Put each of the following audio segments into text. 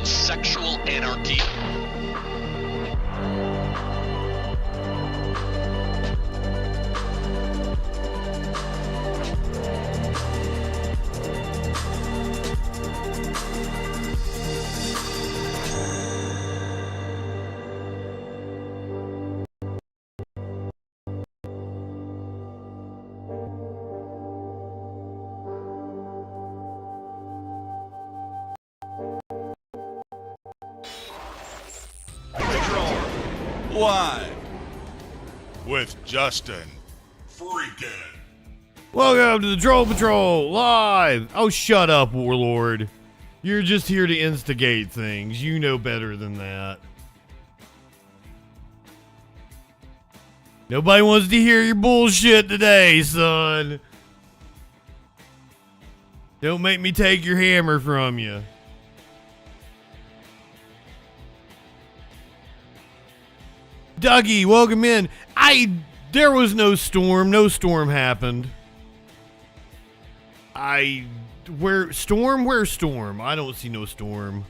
sexual anarchy. Live with Justin Freakin. Welcome to the Troll Patrol live. Oh, shut up, Warlord. You're just here to instigate things. You know better than that. Nobody wants to hear your bullshit today, son. Don't make me take your hammer from you. Dougie, welcome in. There was no storm. No storm happened. Where's storm? I don't see no storm.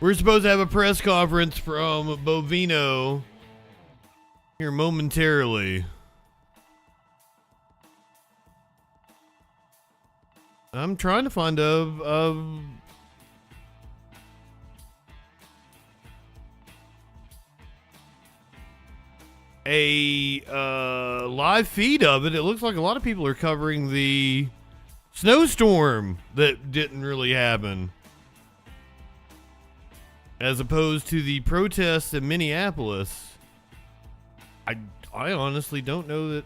We're supposed to have a press conference from Bovino here momentarily. I'm trying to find a live feed of it. It looks like a lot of people are covering the snowstorm that didn't really happen, as opposed to the protests in Minneapolis. I honestly don't know that.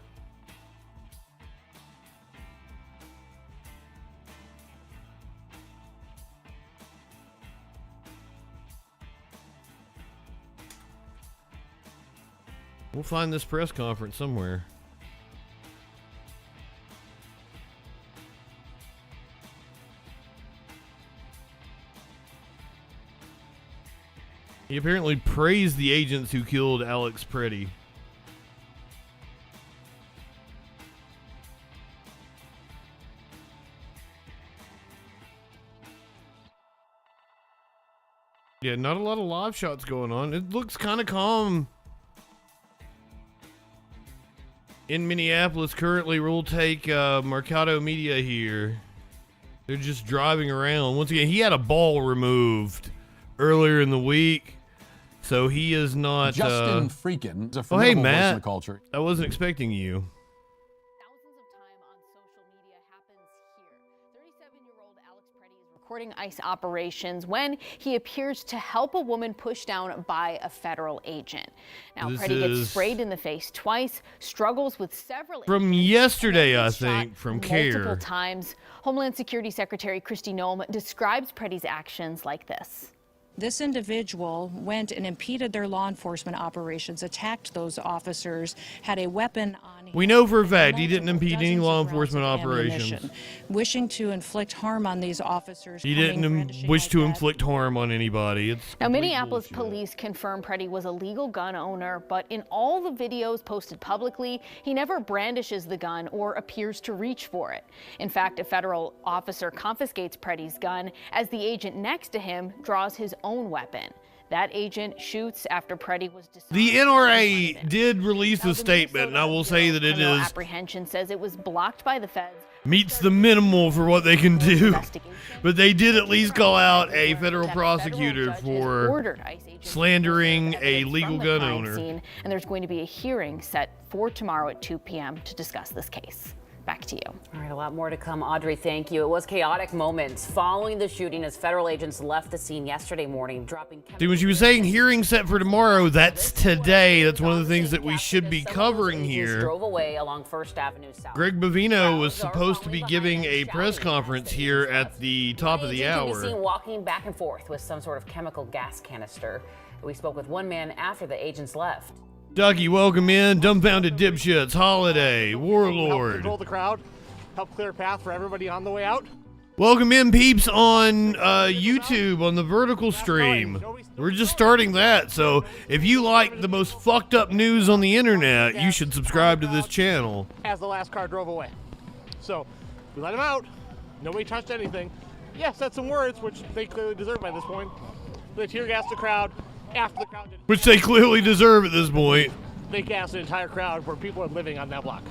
We'll find this press conference somewhere. He apparently praised the agents who killed Alex Pretty. Yeah, not a lot of live shots going on. It looks kind of calm in Minneapolis currently. We'll take Mercado Media here. They're just driving around. Once again, he had a ball removed earlier in the week, so he is not. JustinFREAKIN is a oh, hey, formidable voice Matt. in the culture. I wasn't expecting you. Thousands of time on social media happens here. 37-year-old Alex Pretty is recording ICE operations when he appears to help a woman pushed down by a federal agent. Now, Pretty gets sprayed in the face twice, struggles with several from yesterday, I think, from CARE. Multiple times. Homeland Security Secretary Kristi Noem describes Pretty's actions like this. This individual went and impeded their law enforcement operations, attacked those officers, had a weapon on him. We know for a fact he didn't impede any law enforcement operations. Wishing to inflict harm on these officers. He didn't wish to inflict harm on anybody. It's now, Minneapolis bullshit. police confirm Pretty was a legal gun owner, but in all the videos posted publicly, he never brandishes the gun or appears to reach for it. In fact, a federal officer confiscates Pretty's gun as the agent next to him draws his own weapon. That agent shoots after Pretty was disarmed. The NRA did release a statement, and I will say that it is apprehension says it was blocked by the feds. Meets the minimal for what they can do, but they did at least call out a federal prosecutor for slandering a legal gun owner. And there's going to be a hearing set for tomorrow at 2 p.m. to discuss this case. Back to you. All right, a lot more to come. Audrey, thank you. It was chaotic moments following the shooting as federal agents left the scene yesterday morning, dropping. See, when she was saying hearing set for tomorrow, that's today. That's one of the things that we should be covering here. Drove away along First Avenue South. Greg Bovino was supposed to be giving a press conference here at the top of the hour. Can be seen walking back and forth with some sort of chemical gas canister. We spoke with one man after the agents left. Dougie, welcome in. Dumbfounded dipshits, Holiday, Warlord. Help control the crowd, help clear a path for everybody on the way out. Welcome in, peeps, on YouTube on the vertical stream. We're just starting that, so if you like the most fucked up news on the internet, you should subscribe to this channel. As the last car drove away. So, we let him out. Nobody touched anything. Yeah, said some words, which they clearly deserve by this point. They tear gassed the crowd. After the crowd did, Which they clearly deserve at this point. they gassed the entire crowd where people are living on that block.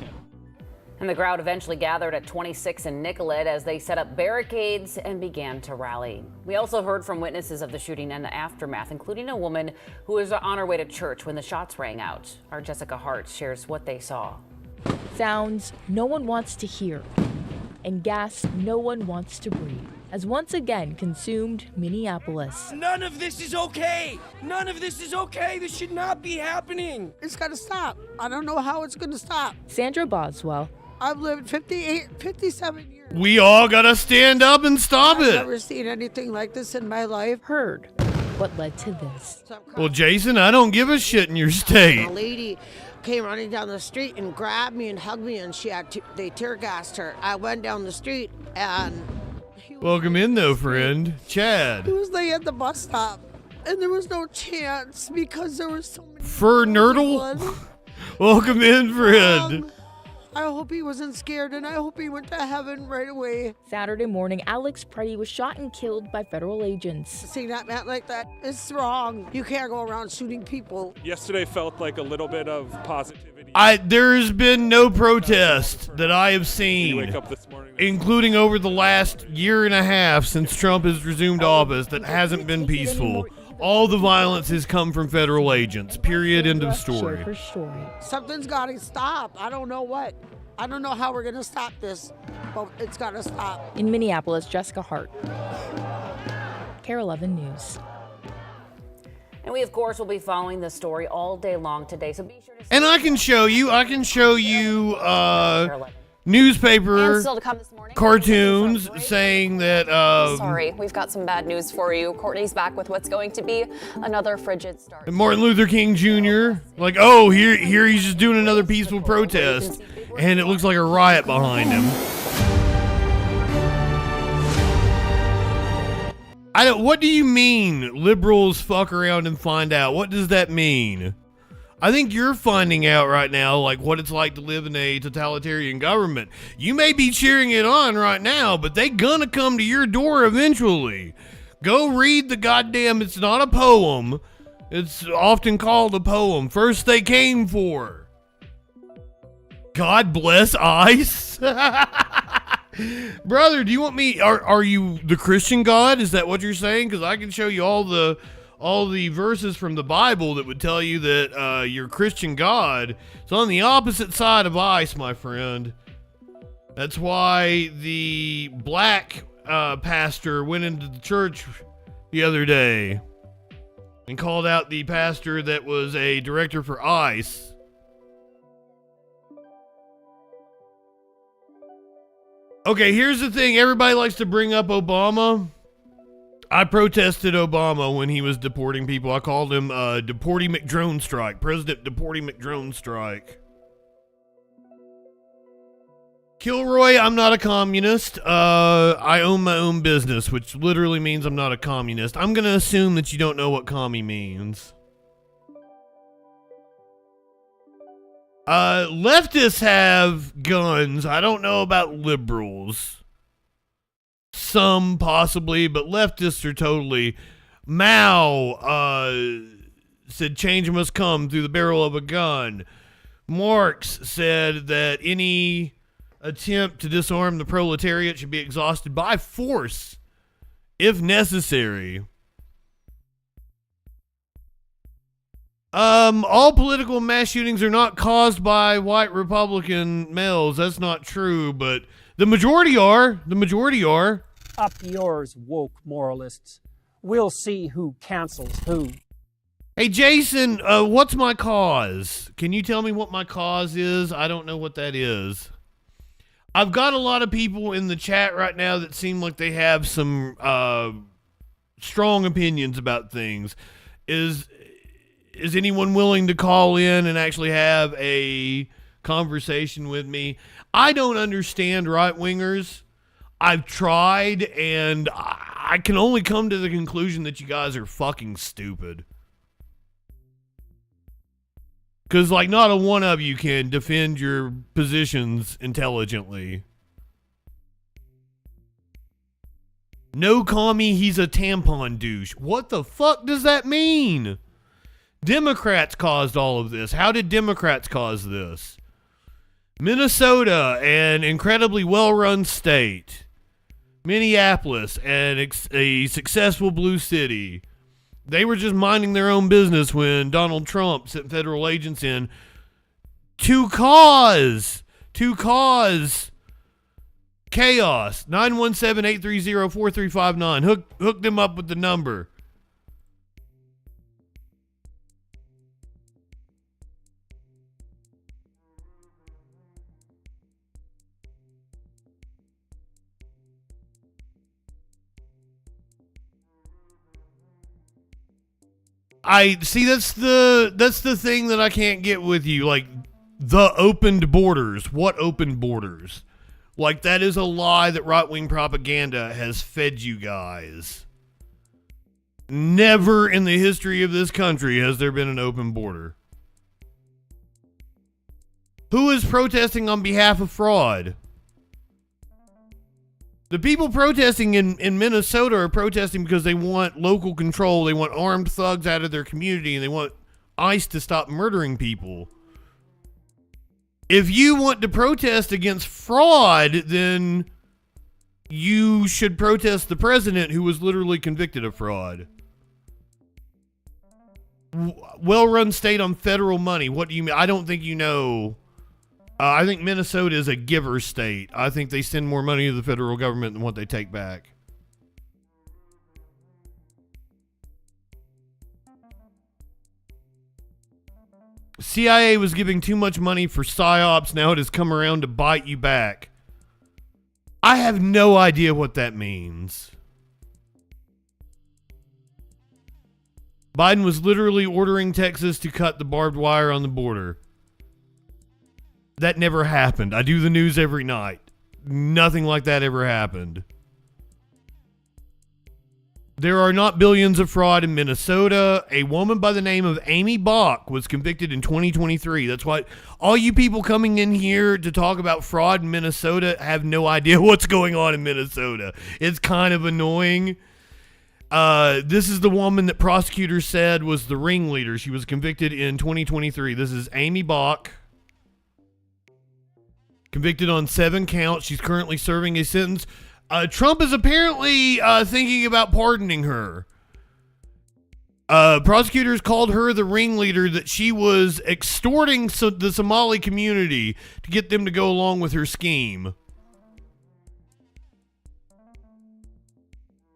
And the crowd eventually gathered at 26 and Nicollet as they set up barricades and began to rally. We also heard from witnesses of the shooting and the aftermath, including a woman who was on her way to church when the shots rang out. Our Jessica Hart shares what they saw. Sounds no one wants to hear, and gas no one wants to breathe, has once again consumed Minneapolis. None of this is okay. None of this is okay. This should not be happening. It's got to stop. I don't know how it's going to stop. Sandra Boswell. I've lived 57 years. We all gotta stand up and stop I've it. never seen anything like this in my life. Heard what led to this. Well, Jason, I don't give a shit in your state. A lady came running down the street and grabbed me and hugged me, and they tear gassed her. I went down the street and Welcome in, though, friend. Chad. he was laying at the bus stop, and there was no chance because there was so many. Fur Nerdle. Welcome in, friend. I hope he wasn't scared, and I hope he went to heaven right away. Saturday morning, Alex Preddy was shot and killed by federal agents. Seeing that man like that is wrong. You can't go around shooting people. Yesterday felt like a little bit of positivity. There's been no protest that I have You seen, wake up this morning. including over the last year and a half since Trump has resumed office, that hasn't been peaceful. All the violence has come from federal agents. Period. End of story. Shared her story. Something's got to stop. I don't know what. I don't know how we're going to stop this, but it's got to stop. In Minneapolis, Jessica Hart. KARE 11 News. And we, of course, will be following this story all day long today, so be sure to And I can show you newspaper And still to come this morning, cartoons saying that sorry, we've got some bad news for you. Courtney's back with what's going to be another frigid start. Martin Luther King Jr. Like, oh, here he's just doing another peaceful protest, and it looks like a riot behind him. What do you mean, liberals fuck around and find out? What does that mean? I think you're finding out right now, like, what it's like to live in a totalitarian government. You may be cheering it on right now, but they gonna come to your door eventually. Go read the goddamn, it's not a poem. It's often called a poem. First they came for. God bless ICE. Brother, do you want me, are you the Christian God? Is that what you're saying? Because I can show you all the verses from the Bible that would tell you that your Christian God is on the opposite side of ICE, my friend. That's why the black pastor went into the church the other day and called out the pastor that was a director for ICE. Okay, here's the thing. Everybody likes to bring up Obama. I protested Obama when he was deporting people. I called him Deporty McDrone Strike. President Deporty McDrone Strike. Kilroy, I'm not a communist. I own my own business, which literally means I'm not a communist. I'm going to assume that you don't know what commie means. Leftists have guns. I don't know about liberals. Some possibly, but leftists are totally. Mao said change must come through the barrel of a gun. Marx said that any attempt to disarm the proletariat should be exhausted by force, if necessary. All political mass shootings are not caused by white Republican males. That's not true, but the majority are. The majority are. Up yours, woke moralists. We'll see who cancels who. Hey, Jason, what's my cause? Can you tell me what my cause is? I don't know what that is. I've got a lot of people in the chat right now that seem like they have some strong opinions about things. Is anyone willing to call in and actually have a conversation with me? I don't understand right-wingers. I've tried, and I can only come to the conclusion that you guys are fucking stupid. Because, like, not a one of you can defend your positions intelligently. No commie, he's a tampon douche. What the fuck does that mean? Democrats caused all of this. How did Democrats cause this? Minnesota, an incredibly well-run state. Minneapolis, a successful blue city. They were just minding their own business when Donald Trump sent federal agents in to cause chaos. 917-830-4359. Hook them up with the number. I see that's the thing that I can't get with you. Like, the opened borders. What opened borders? Like, that is a lie that right-wing propaganda has fed you guys. Never in the history of this country has there been an open border. Who is protesting on behalf of fraud? The people protesting in Minnesota are protesting because they want local control. They want armed thugs out of their community, and they want ICE to stop murdering people. If you want to protest against fraud, then you should protest the president who was literally convicted of fraud. Well-run state on federal money. What do you mean? I don't think you know. I think Minnesota is a giver state. I think they send more money to the federal government than what they take back. CIA was giving too much money for PSYOPs. Now it has come around to bite you back. I have no idea what that means. Biden was literally ordering Texas to cut the barbed wire on the border. That never happened. I do the news every night. Nothing like that ever happened. There are not billions of fraud in Minnesota. A woman by the name of Amy Bach was convicted in 2023. That's why all you people coming in here to talk about fraud in Minnesota have no idea what's going on in Minnesota. It's kind of annoying. This is the woman that prosecutors said was the ringleader. She was convicted in 2023. This is Amy Bach. Convicted on 7 counts. She's currently serving a sentence. Trump is apparently thinking about pardoning her. Prosecutors called her the ringleader, that she was extorting the Somali community to get them to go along with her scheme.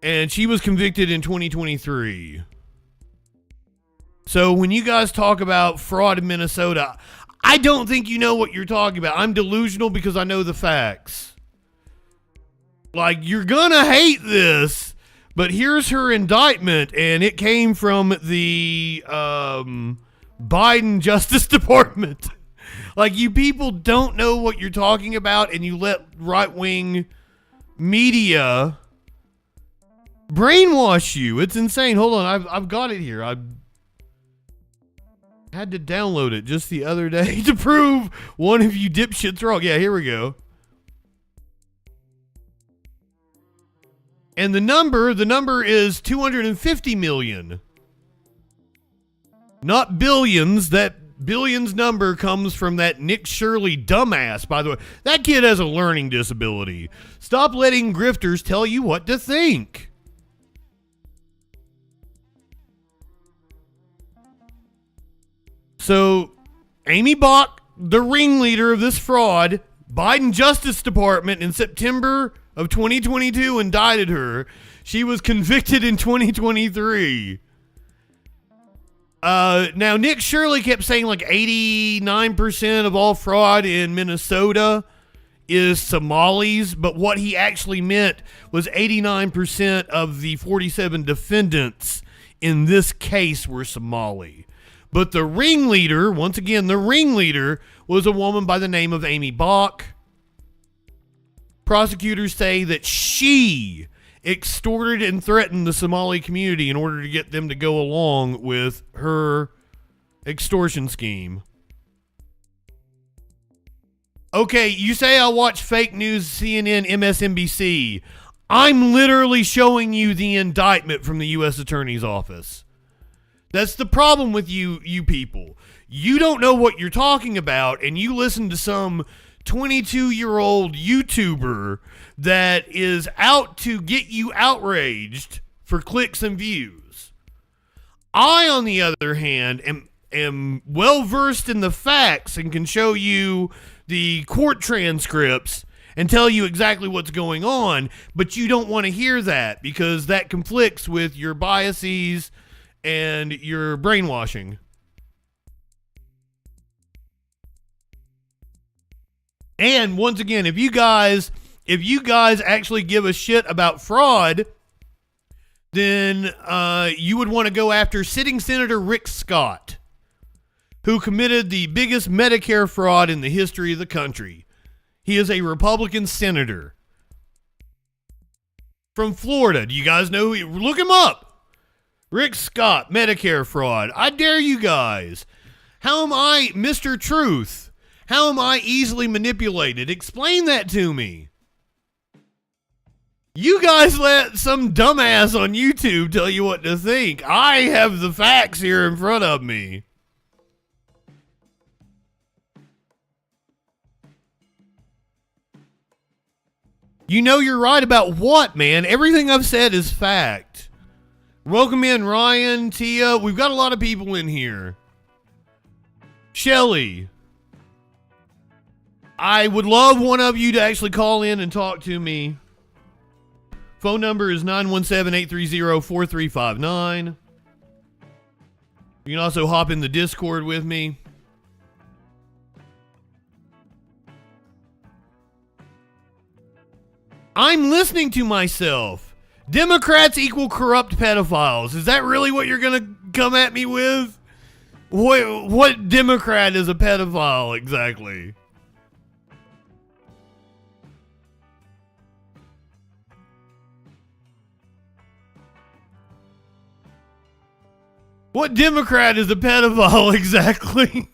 And she was convicted in 2023. So when you guys talk about fraud in Minnesota, I don't think you know what you're talking about. I'm delusional because I know the facts. Like, you're gonna hate this, but here's her indictment, and it came from the Biden Justice Department. Like, you people don't know what you're talking about, and you let right-wing media brainwash you. It's insane. Hold on, I've got it here. I had to download it just the other day to prove one of you dipshits wrong. Yeah, here we go. And the number is 250 million. Not billions. That billions number comes from that Nick Shirley dumbass, by the way. That kid has a learning disability. Stop letting grifters tell you what to think. So, Amy Bach, the ringleader of this fraud, Biden Justice Department in September of 2022 indicted her. She was convicted in 2023. Now, Nick Shirley kept saying like 89% of all fraud in Minnesota is Somalis, but what he actually meant was 89% of the 47 defendants in this case were Somali. But the ringleader, once again, the ringleader was a woman by the name of Amy Bach. Prosecutors say that she extorted and threatened the Somali community in order to get them to go along with her extortion scheme. Okay, you say I watch fake news, CNN, MSNBC. I'm literally showing you the indictment from the U.S. Attorney's Office. That's the problem with you people. You don't know what you're talking about, and you listen to some 22-year-old YouTuber that is out to get you outraged for clicks and views. I, on the other hand, am well-versed in the facts and can show you the court transcripts and tell you exactly what's going on, but you don't want to hear that because that conflicts with your biases and your brainwashing. And once again, if you guys actually give a shit about fraud, then you would want to go after sitting Senator Rick Scott, who committed the biggest Medicare fraud in the history of the country. He is a Republican senator from Florida. Do you guys know who look him up. Rick Scott, Medicare fraud. I dare you guys. How am I Mr. Truth? How am I easily manipulated? Explain that to me. You guys let some dumbass on YouTube tell you what to think. I have the facts here in front of me. You know you're right about what, man? Everything I've said is fact. Welcome in, Ryan, Tia. We've got a lot of people in here. Shelly. I would love one of you to actually call in and talk to me. Phone number is 917-830-4359. You can also hop in the Discord with me. I'm listening to myself. Democrats equal corrupt pedophiles. Is that really what you're going to come at me with? What Democrat is a pedophile exactly? What Democrat is a pedophile exactly?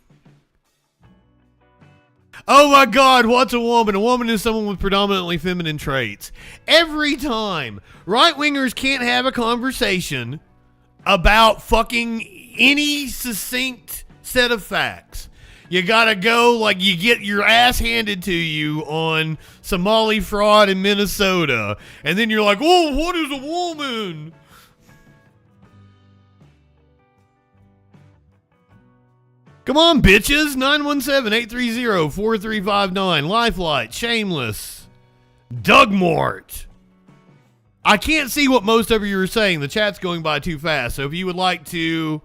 Oh my God, what's a woman? A woman is someone with predominantly feminine traits. Every time, right-wingers can't have a conversation about fucking any succinct set of facts. You gotta go like you get your ass handed to you on Somali fraud in Minnesota. And then you're like, oh, what is a woman? Come on, bitches. 917-830-4359. Lifelight. Shameless. Dougmort. I can't see what most of you are saying. The chat's going by too fast. So if you would like to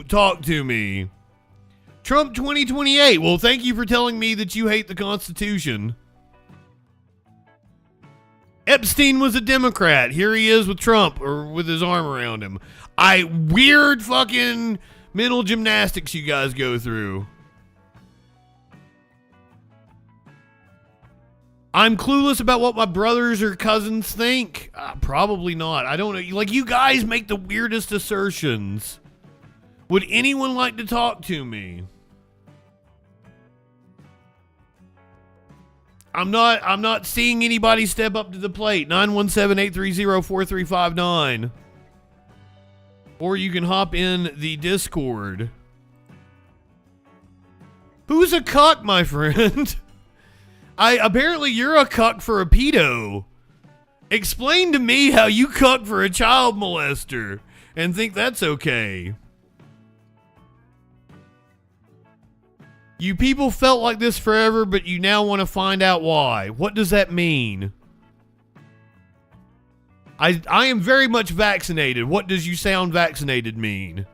talk to me. Trump 2028. Well, thank you for telling me that you hate the Constitution. Epstein was a Democrat. Here he is with Trump, or with his arm around him. Weird fucking mental gymnastics you guys go through. I'm clueless about what my brothers or cousins think. Probably not. I don't know. Like, you guys make the weirdest assertions. Would anyone like to talk to me? I'm not seeing anybody step up to the plate. 917-830-4359. Or you can hop in the Discord. Who's a cuck, my friend? Apparently you're a cuck for a pedo. Explain to me how you cuck for a child molester and think that's okay. You people felt like this forever, but you now want to find out why. What does that mean? I am very much vaccinated. What does you sound vaccinated mean?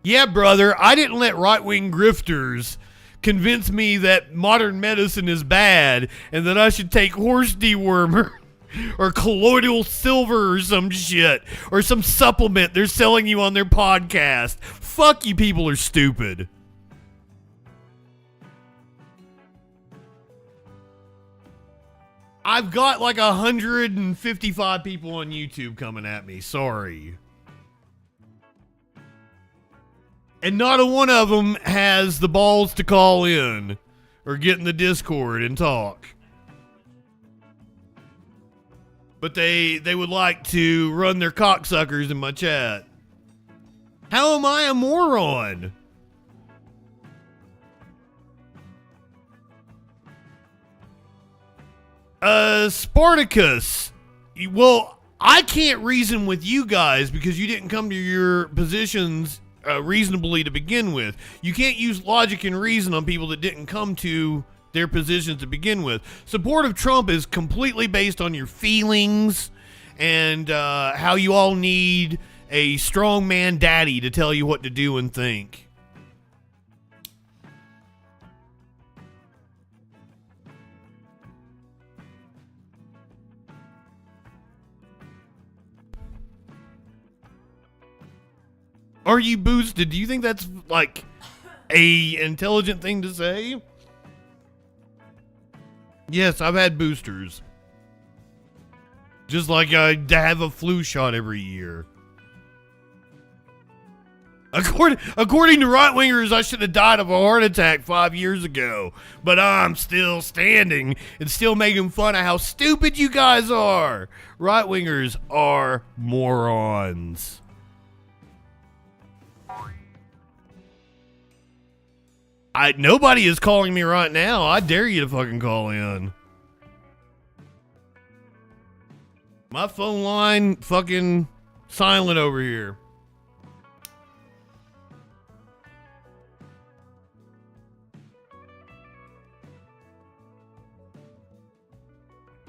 Yeah, brother, I didn't let right-wing grifters convince me that modern medicine is bad and that I should take horse dewormer or colloidal silver or some shit or some supplement they're selling you on their podcast. Fuck, you people are stupid. I've got like 155 people on YouTube coming at me. Sorry. And not a one of them has the balls to call in or get in the Discord and talk. but they would like to run their cocksuckers in my chat. How am I a moron? Spartacus. Well, I can't reason with you guys because you didn't come to your positions reasonably to begin with. You can't use logic and reason on people that didn't come to their positions to begin with. Support of Trump is completely based on your feelings and how you all need a strong man daddy to tell you what to do and think. Are you boosted? Do you think that's like a intelligent thing to say? Yes, I've had boosters. Just like I have a flu shot every year. According to right-wingers, I should have died of a heart attack 5 years ago. But I'm still standing and still making fun of how stupid you guys are. Right-wingers are morons. Nobody is calling me right now. I dare you to fucking call in. My phone line fucking silent over here.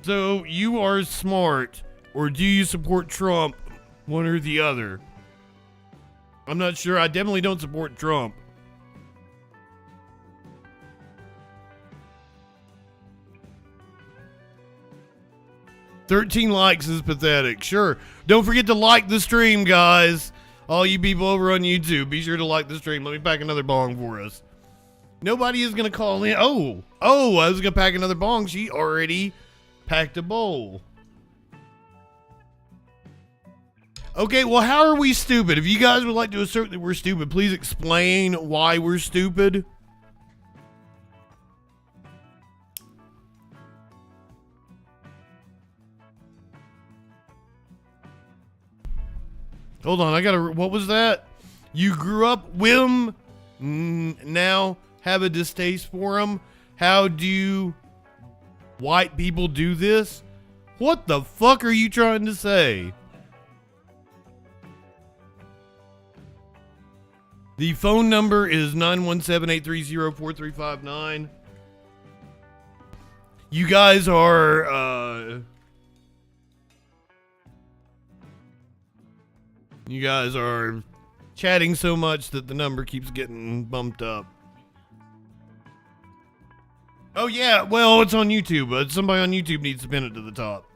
So, you are smart, or do you support Trump? One or the other. I'm not sure. I definitely don't support Trump. $13 likes is pathetic. Sure. Don't forget to like the stream, guys. All you people over on YouTube, be sure to like the stream. Let me pack another bong for us. Nobody is going to call in. Oh, I was going to pack another bong. She already packed a bowl. Okay, well, how are we stupid? If you guys would like to assert that we're stupid, please explain why we're stupid. Hold on, what was that? You grew up with him, now have a distaste for him? How do white people do this? What the fuck are you trying to say? The phone number is 917-830-4359. You guys are, you guys are chatting so much that the number keeps getting bumped up. Oh yeah, well, it's on YouTube, but somebody on YouTube needs to pin it to the top.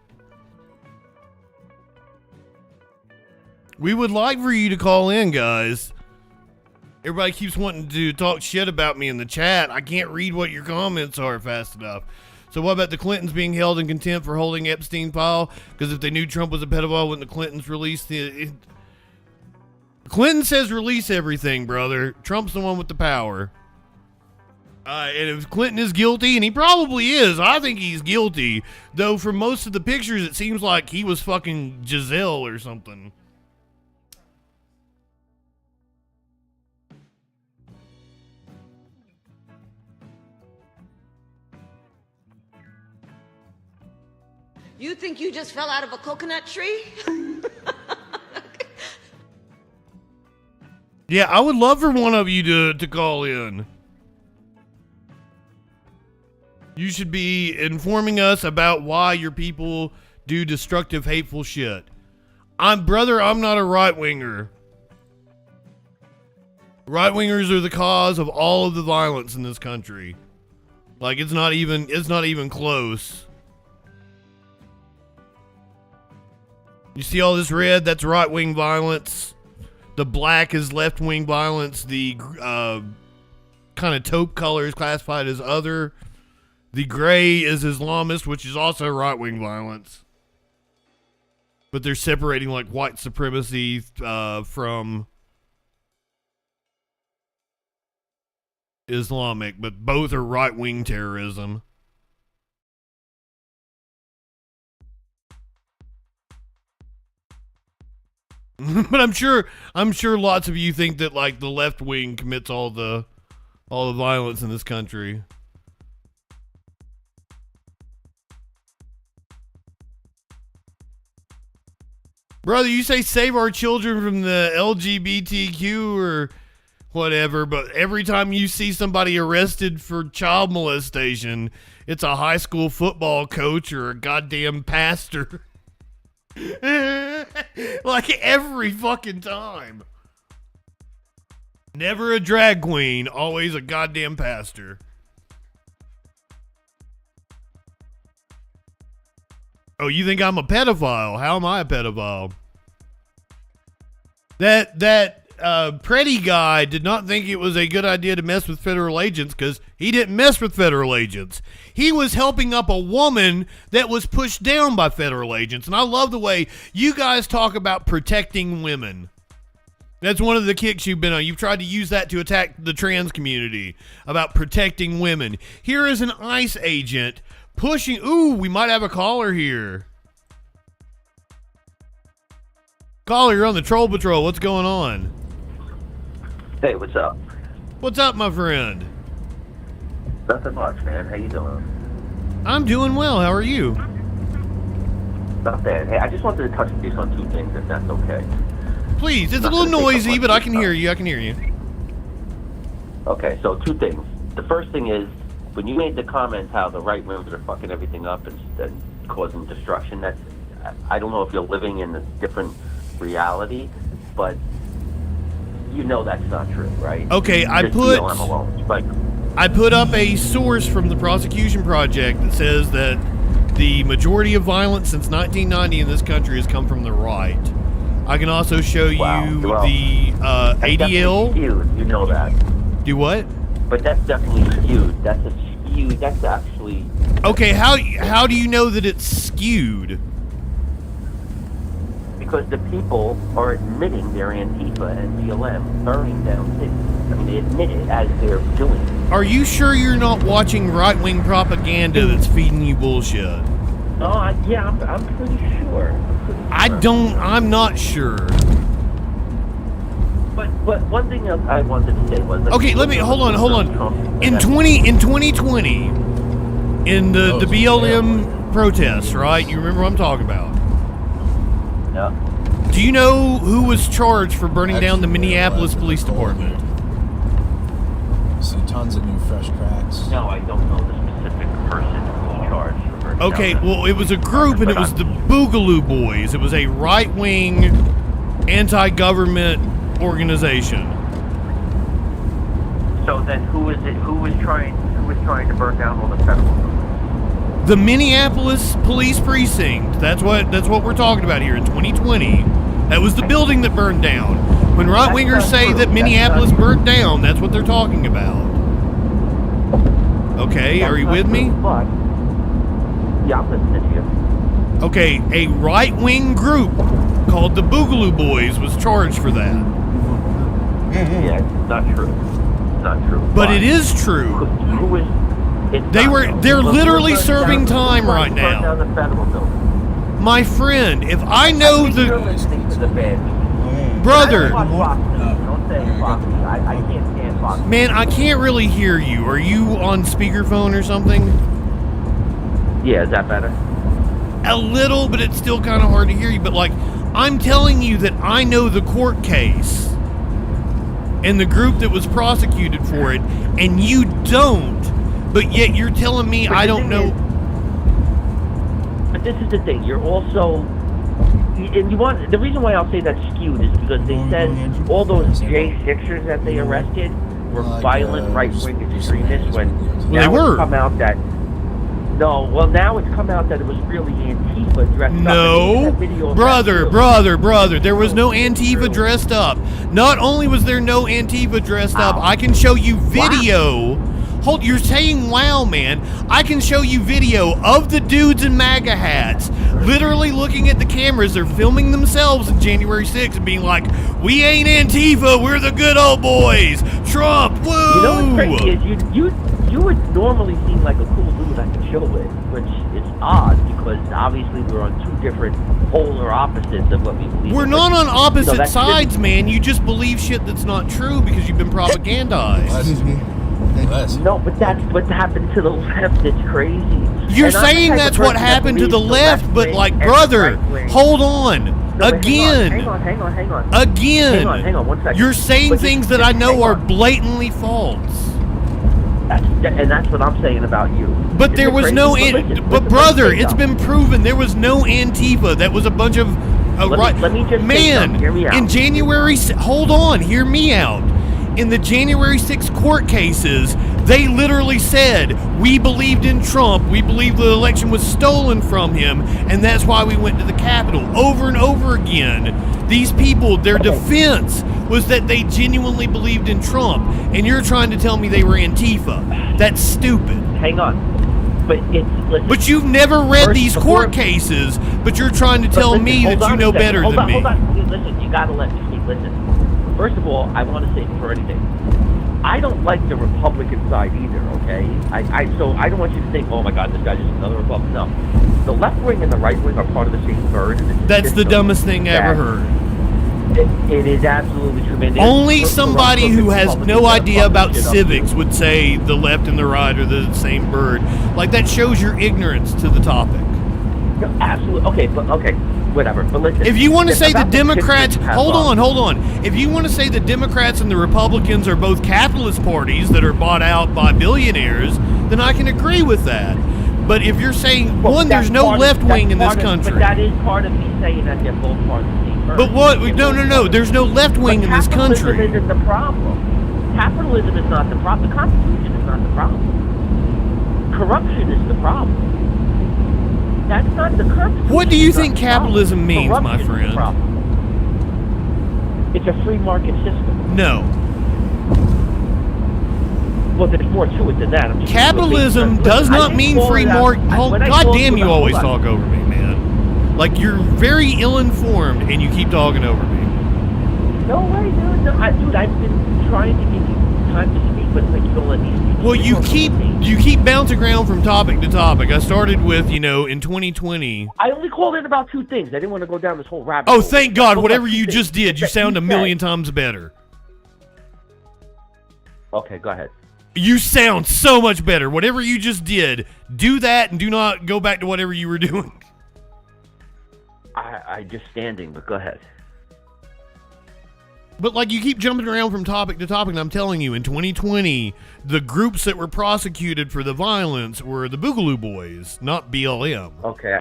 We would like for you to call in, guys. Everybody keeps wanting to talk shit about me in the chat. I can't read what your comments are fast enough. So what about the Clintons being held in contempt for holding Epstein file? Because if they knew Trump was a pedophile, wouldn't the Clintons release the... Clinton says release everything, brother. Trump's the one with the power. And if Clinton is guilty, and he probably is, I think he's guilty. Though from most of the pictures, it seems like he was fucking Giselle or something. You think you just fell out of a coconut tree? Yeah, I would love for one of you to call in. You should be informing us about why your people do destructive, hateful shit. I'm not a right-winger. Right-wingers are the cause of all of the violence in this country. Like, it's not even close. You see all this red? That's right-wing violence. The black is left-wing violence. The kind of taupe color is classified as other. The gray is Islamist, which is also right-wing violence. But they're separating like white supremacy from Islamic, but both are right-wing terrorism. But I'm sure lots of you think that like the left wing commits all the violence in this country. Brother, you say save our children from the LGBTQ or whatever, but every time you see somebody arrested for child molestation, it's a high school football coach or a goddamn pastor. Like every fucking time. Never a drag queen, always a goddamn pastor. Oh, you think I'm a pedophile? How am I a pedophile? That Pretty guy did not think it was a good idea to mess with federal agents because he didn't mess with federal agents. He was helping up a woman that was pushed down by federal agents. And I love the way you guys talk about protecting women. That's one of the kicks you've been on. You've tried to use that to attack the trans community about protecting women. Here is an ICE agent pushing. Ooh, we might have a caller here. Caller, you're on the Troll Patrol. What's going on? Hey, what's up? What's up, my friend? Nothing much, man. How you doing? I'm doing well. How are you? Not bad. Hey, I just wanted to touch base on two things, if that's okay. Please. It's a little noisy, but I can hear you. I can hear you. Okay, so two things. The first thing is, when you made the comment how the right wingers are fucking everything up and causing destruction, that's, I don't know if you're living in a different reality, but you know that's not true, right? Okay, I put up a source from the prosecution project that says that the majority of violence since 1990 in this country has come from the right. I can also show you the ADL. Skewed, you know that. Do what? But that's definitely skewed. That's a skewed. That's actually. Okay, how do you know that it's skewed? Because the people are admitting they're Antifa and BLM, burning down cities. I mean, they admit it as they're doing it. Are you sure you're not watching right-wing propaganda that's feeding you bullshit? Oh, I'm pretty sure. I'm not sure. But one thing I wanted to say was... Okay, hold on. In 2020, in the BLM protests, right? You remember what I'm talking about? Yeah. Do you know who was charged for burning down the Minneapolis Police Department? See tons of new fresh cracks. No, I don't know the specific person who was charged for burning Okay, down well, it was a group, and it was the Boogaloo Boys. It was a right-wing, anti-government organization. So then, who was trying to burn down all the federal buildings? The Minneapolis Police Precinct. That's what we're talking about here in 2020. That was the building that burned down. When right-wingers say that Minneapolis burnt down, that's what they're talking about. Okay, are you with me? Yeah, I'm listening to you. Okay, a right-wing group called the Boogaloo Boys was charged for that. Yeah, it's not true. It's not true. But it is true. Who is... They're literally serving time right now. My friend, if I know brother, man, I can't really hear you. Are you on speakerphone or something? Yeah, is that better? A little, but it's still kind of hard to hear you. But like, I'm telling you that I know the court case and the group that was prosecuted for it, and you don't. But yet you're telling me I don't know. But this is the thing. You're also, and the reason why I'll say that's skewed is because they said all those J6ers that they arrested were violent right-wing extremists. When now it's come out that now it's come out that it was really Antifa dressed up. No, brother, there was no Antifa dressed up. Not only was there no Antifa dressed up, I can show you video. Hold, you're saying wow, man. I can show you video of the dudes in MAGA hats literally looking at the cameras. They're filming themselves in January 6th and being like, we ain't Antifa, we're the good old boys. Trump, woo! You know what's crazy is you would normally seem like a cool dude I could chill with, which is odd because obviously we're on two different polar opposites of what we believe. We're not on opposite that's sides, man. You just believe shit that's not true because you've been propagandized. No, but that's what happened to the left. It's crazy. You're And I'm the saying type of that's what person that happened to the believes left, but wing like, and the brother, right wing. hold on. No, but Again. Hang on. Again. Hang on 1 second. You're saying But things just that I know hang are on. blatantly false. And that's what I'm saying about you. But there Isn't it was crazy? no, Listen, brother, let me say it's something. been proven there was no Antifa. That was a bunch of Let me just say man. something. Hear me out. In January, hold on, hear me out. In the January 6th court cases, they literally said, we believed in Trump, we believed the election was stolen from him, and that's why we went to the Capitol. Over and over again, these people, their defense was that they genuinely believed in Trump, and you're trying to tell me they were Antifa. That's stupid. Hang on. But you've never read these court cases, but you're trying to tell me that you know better than me. Hold on. Listen, you gotta let me speak. Listen. First of all, I want to say before anything, I don't like the Republican side either, okay? So I don't want you to think, oh my God, this guy's just another Republican. No. The left wing and the right wing are part of the same bird. And that's the dumbest thing I ever heard. It is absolutely true, man. Only somebody who has no idea about civics would say the left and the right are the same bird. Like, that shows your ignorance to the topic. No, absolutely. Okay, whatever. But listen, if you want to say the Democrats, hold on. on. If you want to say the Democrats and the Republicans are both capitalist parties that are bought out by billionaires, then I can agree with that. But if you're saying, there's no left wing in this country. But that is part of me saying that they're both part of the same bird. But what? No. There's no left wing in this country. Capitalism isn't the problem. Capitalism is not the problem. The Constitution is not the problem. Corruption is the problem. That's not the Constitution. What do you think capitalism means, my friend? It's a free market system. No. Well, there's more to it than that. Capitalism does not mean free market. God damn, you always talk over me, man. Like, you're very ill-informed, and you keep talking over me. No way, dude. No, dude, I've been trying to give you time to speak, but like, you don't let me speak. Well, you keep bouncing around from topic to topic. I started with, in 2020. I only called in about two things. I didn't want to go down this whole rabbit hole. Oh, thank God. Whatever you just did, you sound a million times better. Okay, go ahead. You sound so much better. Whatever you just did, do that and do not go back to whatever you were doing. I just standing, but go ahead. But, like, you keep jumping around from topic to topic, and I'm telling you, in 2020, the groups that were prosecuted for the violence were the Boogaloo Boys, not BLM. Okay,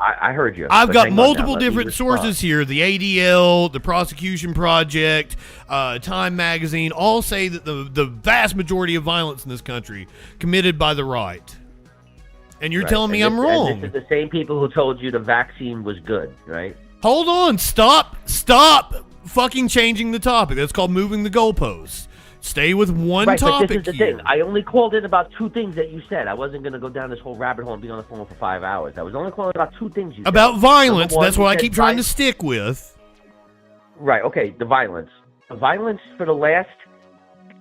I heard you. I've got multiple different sources here. The ADL, the Prosecution Project, Time Magazine, all say that the vast majority of violence in this country committed by the right. And you're telling me I'm wrong. And this is the same people who told you the vaccine was good, right? Hold on. Stop fucking changing the topic. That's called moving the goalposts. Stay with one topic but this is the here. thing. I only called in about two things that you said. I wasn't going to go down this whole rabbit hole and be on the phone for 5 hours. I was only calling about two things you said. About violence. One, that's what I keep trying to stick with. Right, okay, the violence. The violence for the last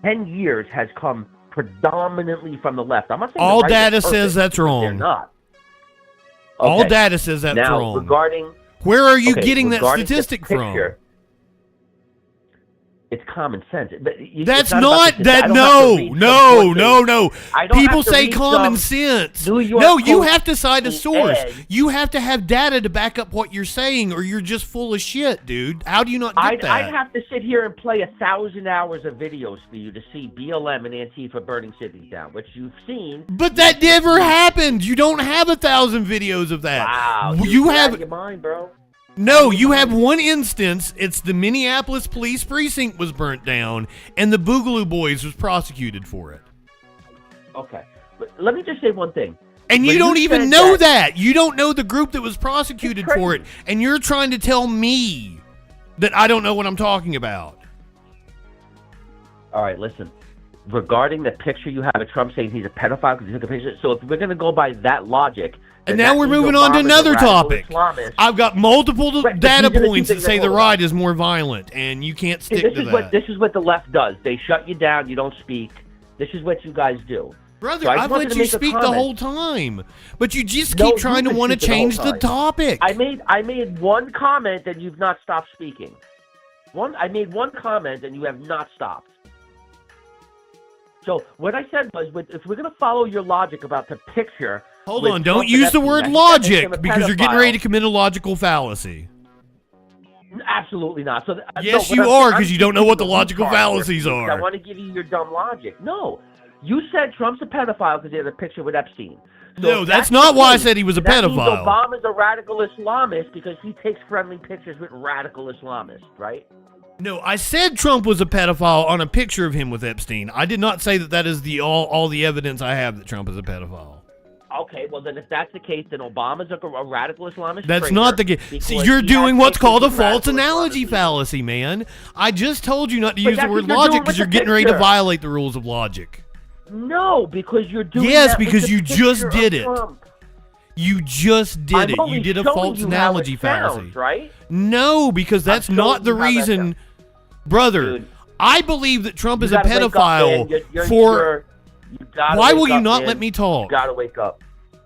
10 years has come predominantly from the left. I'm not saying all the right data is perfect, says that's wrong. They're not. All data says that's now, wrong. Regarding, where are you getting that statistic from? It's common sense. That's not that. No. People say common sense. No, you have to cite a source. You have to have data to back up what you're saying, or you're just full of shit, dude. How do you not get that? I'd have to sit here and play 1,000 hours of videos for you to see BLM and Antifa burning cities down, which you've seen. But that never happened. You don't have 1,000 videos of that. Wow, you have out of your mind, bro. No, you have one instance. It's the Minneapolis police precinct was burnt down, and the Boogaloo Boys was prosecuted for it. Okay. But let me just say one thing. And you don't even know that. You don't know the group that was prosecuted for it, and you're trying to tell me that I don't know what I'm talking about. All right, listen. Regarding the picture you have of Trump saying he's a pedophile because he took a picture, so if we're going to go by that logic... And now we're moving on to another topic. I've got multiple data points that say the right is more violent, and you can't stick to that. This is what the left does. They shut you down. You don't speak. This is what you guys do. Brother, So I I've just wanted let to you make a speak the comment. whole time, but you just No, keep you trying to been want to speaking change the whole the time. topic. I made one comment and you've not stopped speaking. I made one comment and you have not stopped. So what I said was, if we're going to follow your logic about the picture... Hold with on, Trump don't and use the Epstein, word I think that makes him logic a because you're getting pedophile. ready to commit a logical fallacy. Absolutely not. So Yes, no, you what are, I'm 'cause you don't know what the giving you logical retard fallacies here, are. I want to give you your dumb logic. No. You said Trump's a pedophile because he had a picture with Epstein. So No, if that's not why I the said he was a that means pedophile. Obama's a radical Islamist because he takes friendly pictures with radical Islamists, right? No, I said Trump was a pedophile on a picture of him with Epstein. I did not say that is the all the evidence I have that Trump is a pedophile. Okay, well then if that's the case, then Obama's a radical Islamist. That's traitor not the case. because See, you're he doing has what's pictures called a with false radical analogy Islamists. fallacy, man. I just told you not to But use the that's word what you're logic doing because with you're the getting ready to picture. violate the rules of logic. No, because you're doing Yes, that with because the you just picture did of it. Trump. You just did I'm it. only You did a showing false you how analogy it sounds, fallacy. right? No, because that's I'm not showing the you how that reason. sounds. Brother, Dude, I believe that Trump you is a gotta wake up, pedophile man. You gotta Why wake will you up, not man. let me talk? You gotta wake up.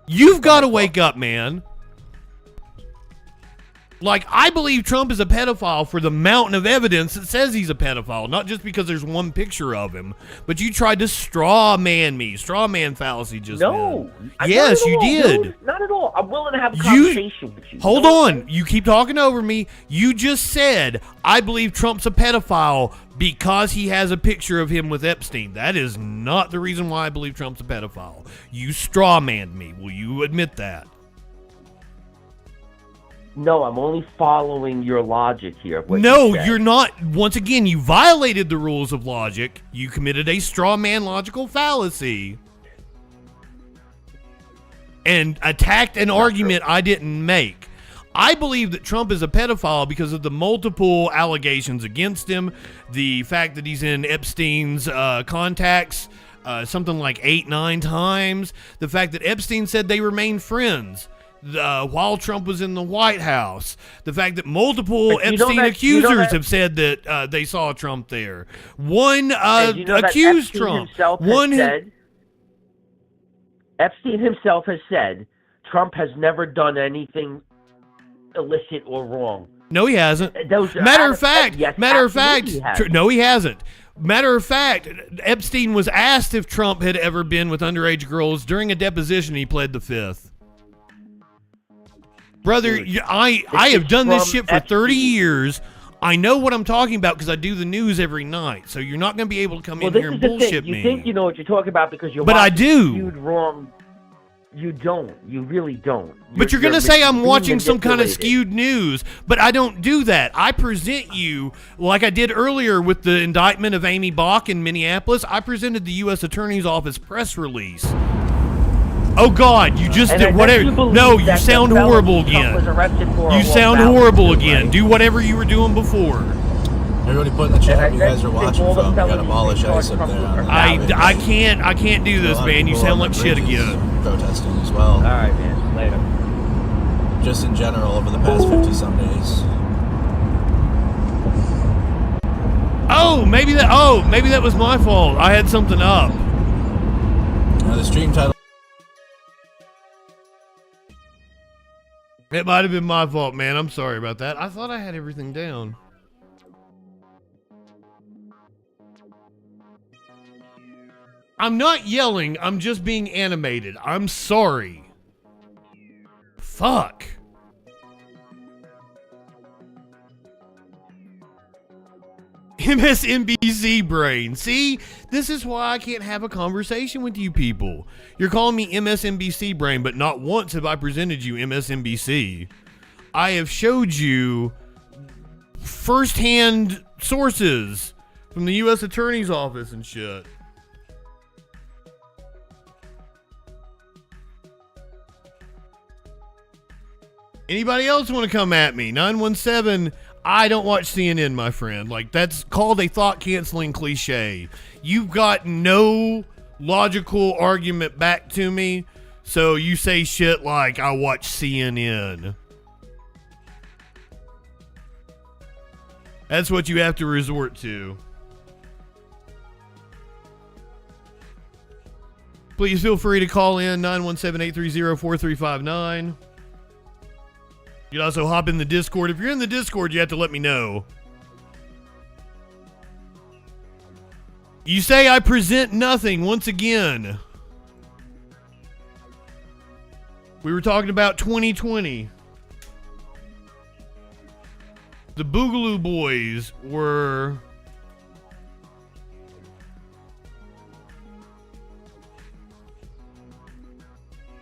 You've got to wake up, man. Like, I believe Trump is a pedophile for the mountain of evidence that says he's a pedophile, not just because there's one picture of him. But you tried to straw man me, straw man fallacy just No. then. Not Yes, at you all, did. Dude. Not at all. I'm willing to have a conversation with you. Hold You know what I'm on. You keep talking over me. You just said, I believe Trump's a pedophile because he has a picture of him with Epstein. That is not the reason why I believe Trump's a pedophile. You straw manned me. Will you admit that? No, I'm only following your logic here. of what No, you said. you're not. Once again, you violated the rules of logic. You committed a straw man logical fallacy and attacked an argument I didn't make. I believe that Trump is a pedophile because of the multiple allegations against him, the fact that he's in Epstein's contacts something like 8-9 times, the fact that Epstein said they remained friends while Trump was in the White House, the fact that multiple Epstein accusers have said that they saw Trump there. One accused Trump. Epstein himself has said Trump has never done anything illicit or wrong. No, he hasn't. Matter of fact, no, he hasn't. Matter of fact, Epstein was asked if Trump had ever been with underage girls during a deposition. He pled the fifth. Brother, I have done this shit for 30 years. I know what I'm talking about because I do the news every night. So you're not going to be able to come in here and bullshit me. You think you know what you're talking about because you're But I do. Skewed wrong. You don't. You really don't. But you're going to say I'm watching some kind of skewed news, but I don't do that. I present you, like I did earlier with the indictment of Amy Bach in Minneapolis, I presented the U.S. Attorney's Office press release. Oh, God, you just did whatever. No, you sound horrible again. You sound horrible again. Do whatever you were doing before. Everybody put in the chat where you guys are watching from. You gotta abolish ICE up there. I can't do this, man. You sound like shit again. Protesting as well. All right, man. Later. Just in general over the past 50-some days. Maybe that was my fault. I had something up. The stream title. It might have been my fault, man. I'm sorry about that. I thought I had everything down. I'm not yelling. I'm just being animated. I'm sorry. Fuck. MSNBC brain. See, this is why I can't have a conversation with you people. You're calling me MSNBC brain, but not once have I presented you MSNBC. I have showed you firsthand sources from the U.S. Attorney's Office and shit. Anybody else want to come at me? 917, I don't watch CNN, my friend. Like, that's called a thought-canceling cliche. You've got no logical argument back to me, so you say shit like, I watch CNN. That's what you have to resort to. Please feel free to call in 917-830-4359. You can also hop in the Discord. If you're in the Discord, you have to let me know. You say I present nothing once again. We were talking about 2020. The Boogaloo Boys were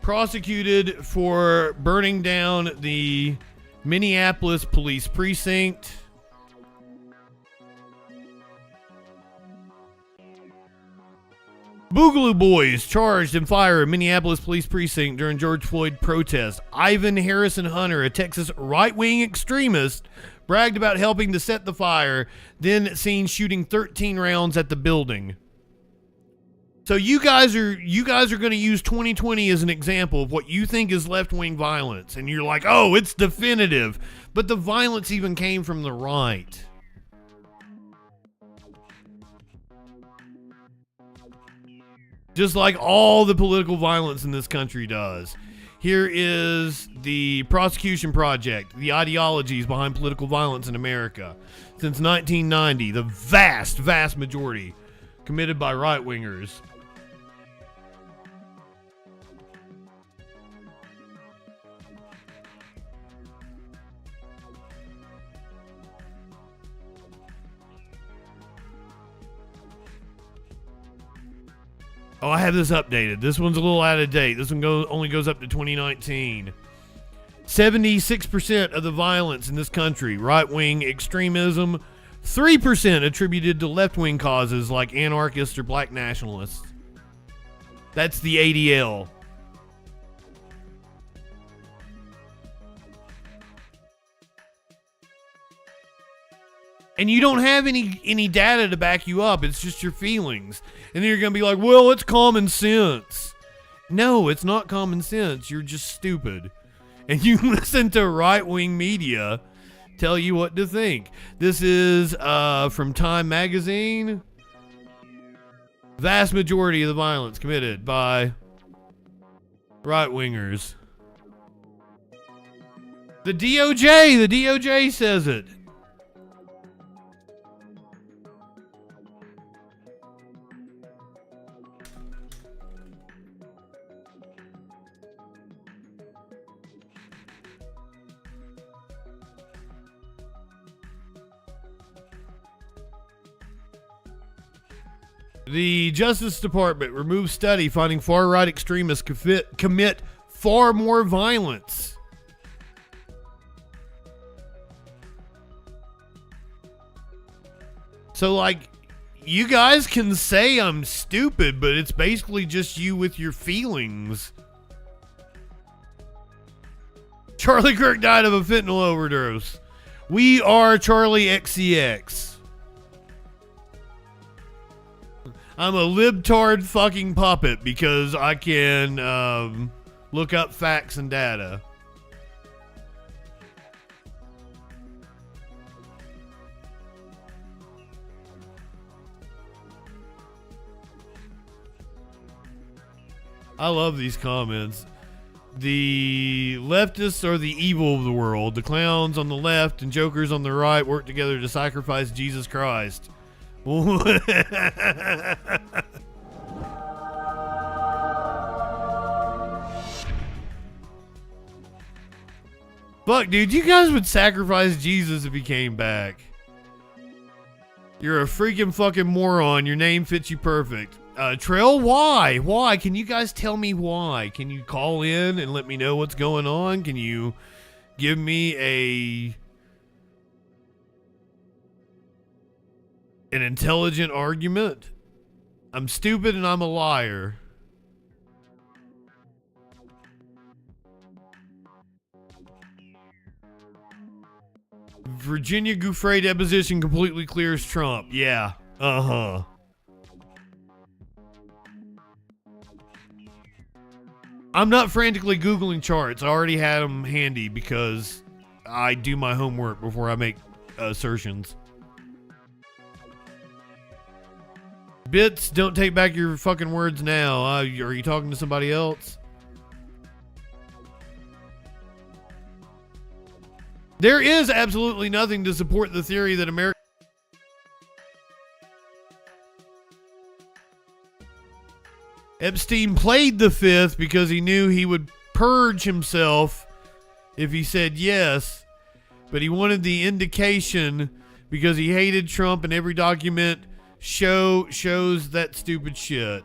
prosecuted for burning down the Minneapolis police precinct. Boogaloo Boys charged in fire at Minneapolis police precinct during George Floyd protest. Ivan Harrison Hunter, a Texas right-wing extremist, bragged about helping to set the fire, then seen shooting 13 rounds at the building. So you guys are going to use 2020 as an example of what you think is left-wing violence, and you're like, oh, it's definitive. But the violence even came from the right. Just like all the political violence in this country does. Here is the prosecution project, the ideologies behind political violence in America. Since 1990, the vast, vast majority committed by right-wingers. Oh, I have this updated. This one's a little out of date. This one only goes up to 2019. 76% of the violence in this country, right-wing extremism, 3% attributed to left-wing causes like anarchists or black nationalists. That's the ADL. And you don't have any data to back you up. It's just your feelings. And then you're going to be like, well, it's common sense. No, it's not common sense. You're just stupid. And you listen to right-wing media tell you what to think. This is from Time Magazine. Vast majority of the violence committed by right-wingers. The DOJ says it. The Justice Department removed study finding far-right extremists commit far more violence. So, like, you guys can say I'm stupid, but it's basically just you with your feelings. Charlie Kirk died of a fentanyl overdose. We are Charlie XCX. I'm a libtard fucking puppet because I can look up facts and data. I love these comments. The leftists are the evil of the world. The clowns on the left and jokers on the right work together to sacrifice Jesus Christ. Fuck, dude, you guys would sacrifice Jesus if he came back. You're a freaking fucking moron. Your name fits you perfect. Trail, why? Why? Can you guys tell me why? Can you call in and let me know what's going on? Can you give me an intelligent argument? I'm stupid and I'm a liar. Virginia Giuffre deposition completely clears Trump. Yeah. Uh-huh. I'm not frantically Googling charts. I already had them handy because I do my homework before I make assertions. Bits, don't take back your fucking words now. Are you talking to somebody else? There is absolutely nothing to support the theory that America... Epstein played the fifth because he knew he would purge himself if he said yes, but he wanted the indication because he hated Trump, and every document shows that stupid shit.